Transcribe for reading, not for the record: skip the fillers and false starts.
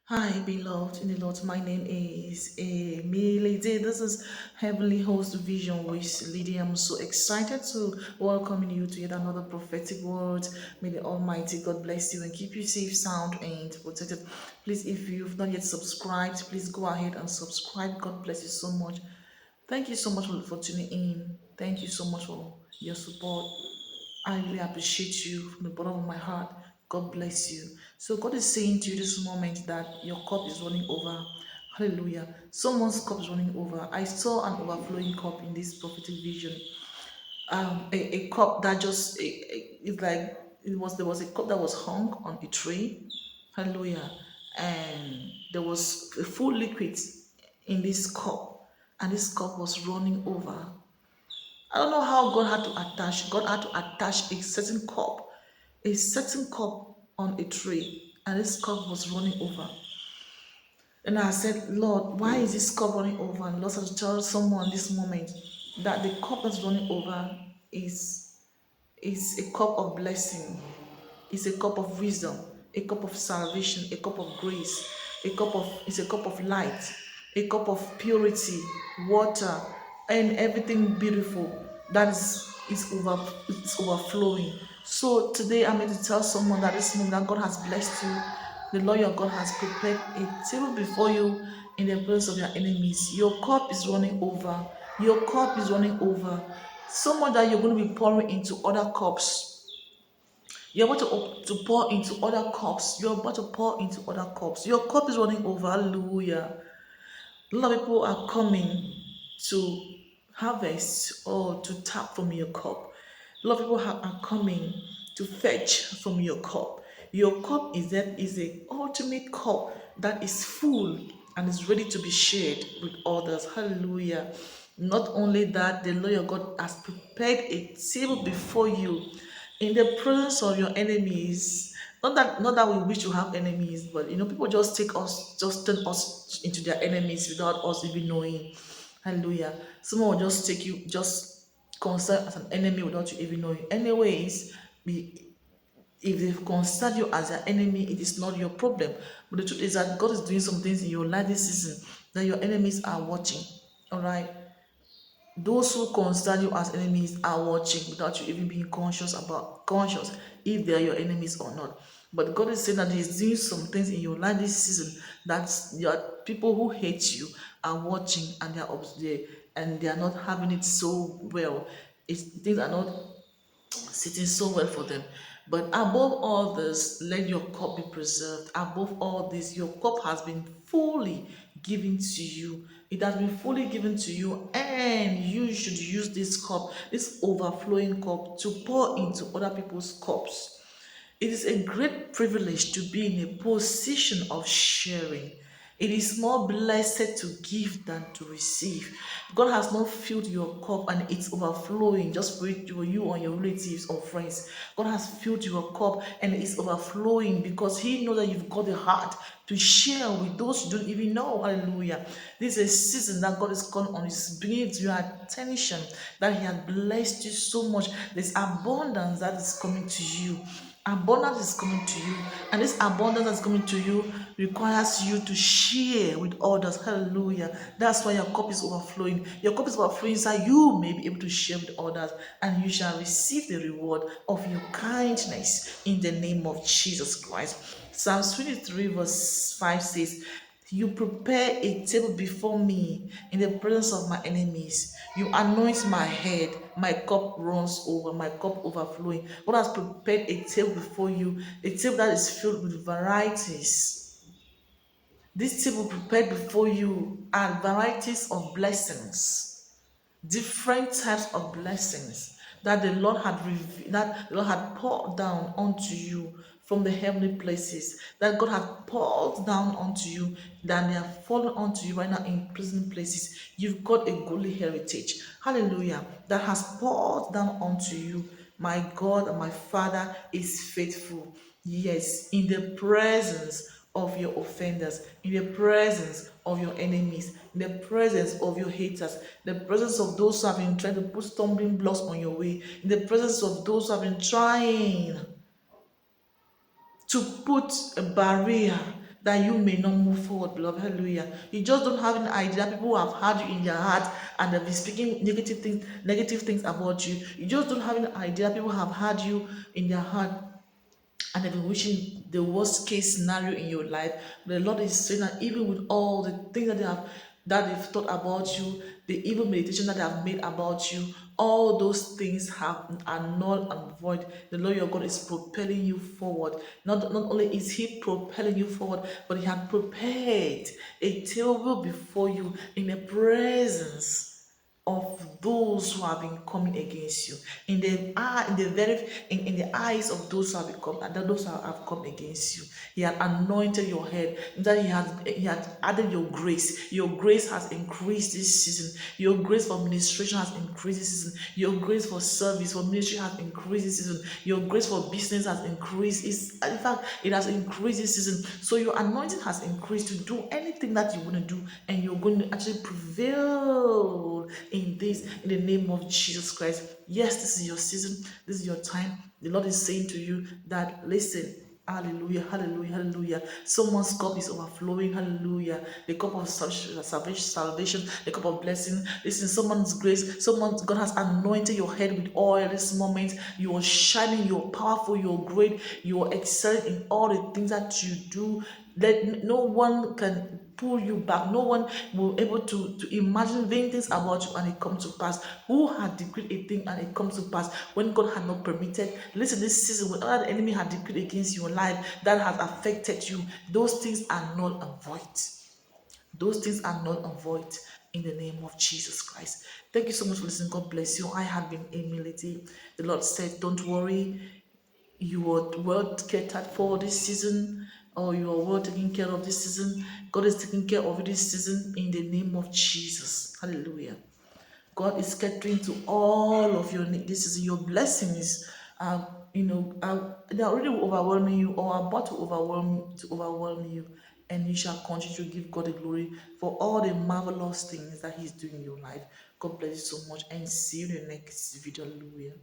Hi, beloved in the Lord. My name is Emily. This is Heavenly Host Vision with Lydia. I'm so excited to welcome you to yet another prophetic word. May the Almighty God bless you and keep you safe, sound, and protected. Please, if you've not yet subscribed, please go ahead and subscribe. God bless you so much. Thank you so much for tuning in. Thank you so much for your support. I really appreciate you from the bottom of my heart. God bless you. So God is saying to you this moment that your cup is running over. Hallelujah. Someone's cup is running over. I saw an overflowing cup in this prophetic vision. A cup that just it's like there was a cup that was hung on a tree. Hallelujah. And there was a full liquid in this cup, and this cup was running over. I don't know how God had to attach. God had to attach a certain cup on a tree, and this cup was running over. And I said, Lord, why is this cup running over? And Lord said to tell someone this moment that the cup that's running over is is a cup of blessing, is a cup of wisdom, a cup of salvation, a cup of grace, it's a cup of light, a cup of purity, water, and everything beautiful that is overflowing. So today I'm going to tell someone that this moment that God has blessed you. The Lord your God has prepared a table before you in the presence of your enemies. Your cup is running over. Your cup is running over. So much that you're going to be pouring into other cups. You're about to pour into other cups. You're about to pour into other cups. Your cup is running over. Hallelujah. A lot of people are coming to harvest or to tap from your cup. A lot of people are coming to fetch from your cup. Your cup is a ultimate cup that is full and is ready to be shared with others. Hallelujah. Not only that, the Lord your God has prepared a table before you in the presence of your enemies. Not that we wish to have enemies, but people just turn us into their enemies without us even knowing. Hallelujah. Someone will just take you, just consider as an enemy without you even knowing. Anyways, if they consider you as their enemy, it is not your problem. But the truth is that God is doing some things in your life this season that your enemies are watching. All right. Those who consider you as enemies are watching without you even being conscious if they are your enemies or not. But God is saying that He's doing some things in your life this season that your people who hate you are watching, and they are not having it so well. Things are not sitting so well for them. But above all this, let your cup be preserved. Above all this, your cup has been fully given to you. It has been fully given to you, and you should use this cup, this overflowing cup, to pour into other people's cups. It is a great privilege to be in a position of sharing. It is more blessed to give than to receive. God has not filled your cup and it's overflowing just for you or your relatives or friends. God has filled your cup and it's overflowing because He knows that you've got a heart to share with those you don't even know. Hallelujah. This is a season that God is calling on. It's bringing to your attention that He has blessed you so much. There's abundance that is coming to you. Abundance is coming to you, and this abundance that's coming to you requires you to share with others. Hallelujah. That's why your cup is overflowing. Your cup is overflowing so you may be able to share with others, and you shall receive the reward of your kindness in the name of Jesus Christ. Psalms 23 verse 5 says, you prepare a table before me in the presence of my enemies. You anoint my head. My cup runs over, my cup overflowing. God has prepared a table before you, a table that is filled with varieties. This table prepared before you are varieties of blessings, different types of blessings that the Lord had poured down onto you from the heavenly places, that God had poured down onto you, that they have fallen onto you right now in pleasant places. You've got a goodly heritage, hallelujah, that has poured down onto you. My God and my Father is faithful. Yes, in the presence of your offenders, in the presence of your enemies, in the presence of your haters, in the presence of those who have been trying to put stumbling blocks on your way, in the presence of those who have been trying to put a barrier that you may not move forward, beloved. Hallelujah. You just don't have an idea. People who have had you in their heart and they've been speaking negative things about you. You just don't have an idea. People have had you in their heart and they've been wishing the worst case scenario in your life. The Lord is saying that even with all the things that they've thought about you, the evil meditation that they have made about you, all those things are null and void. The Lord your God is propelling you forward. Not only is He propelling you forward, but He had prepared a table before you in the presence of those who have been coming against you, in the eye, in the very in the eyes of those who have become and those who have come against you. He had anointed your head, that he had added your grace. Your grace has increased this season. Your grace for ministration has increased this season. Your grace for service for ministry has increased this season. Your grace for business has increased. In fact, it has increased this season. So your anointing has increased to do anything that you want to do, and you're going to actually prevail in this, in the name of Jesus Christ. Yes, this is your season, this is your time. The Lord is saying to you that, listen, hallelujah, hallelujah, hallelujah. Someone's cup is overflowing, hallelujah. The cup of salvation, the cup of blessing. Listen, someone's grace, God has anointed your head with oil this moment. You are shining, you're powerful, you're great, you're excelling in all the things that you do. That no one can pull you back. No one will be able to imagine vain things about you and it comes to pass. Who had decreed a thing and it comes to pass when God had not permitted? Listen, this season, whatever the enemy had decreed against your life that has affected you, those things are null and void. Those things are null and void in the name of Jesus Christ. Thank you so much for listening. God bless you. I have been Emily. The Lord said, don't worry, you are well catered for this season, or you are well taken care of this season. God is taking care of this season in the name of Jesus. Hallelujah. God is catering to all of your needs. This is your blessings. They're already overwhelming you or are about to overwhelm you. And you shall continue to give God the glory for all the marvelous things that He's doing in your life. God bless you so much and see you in the next video. Hallelujah.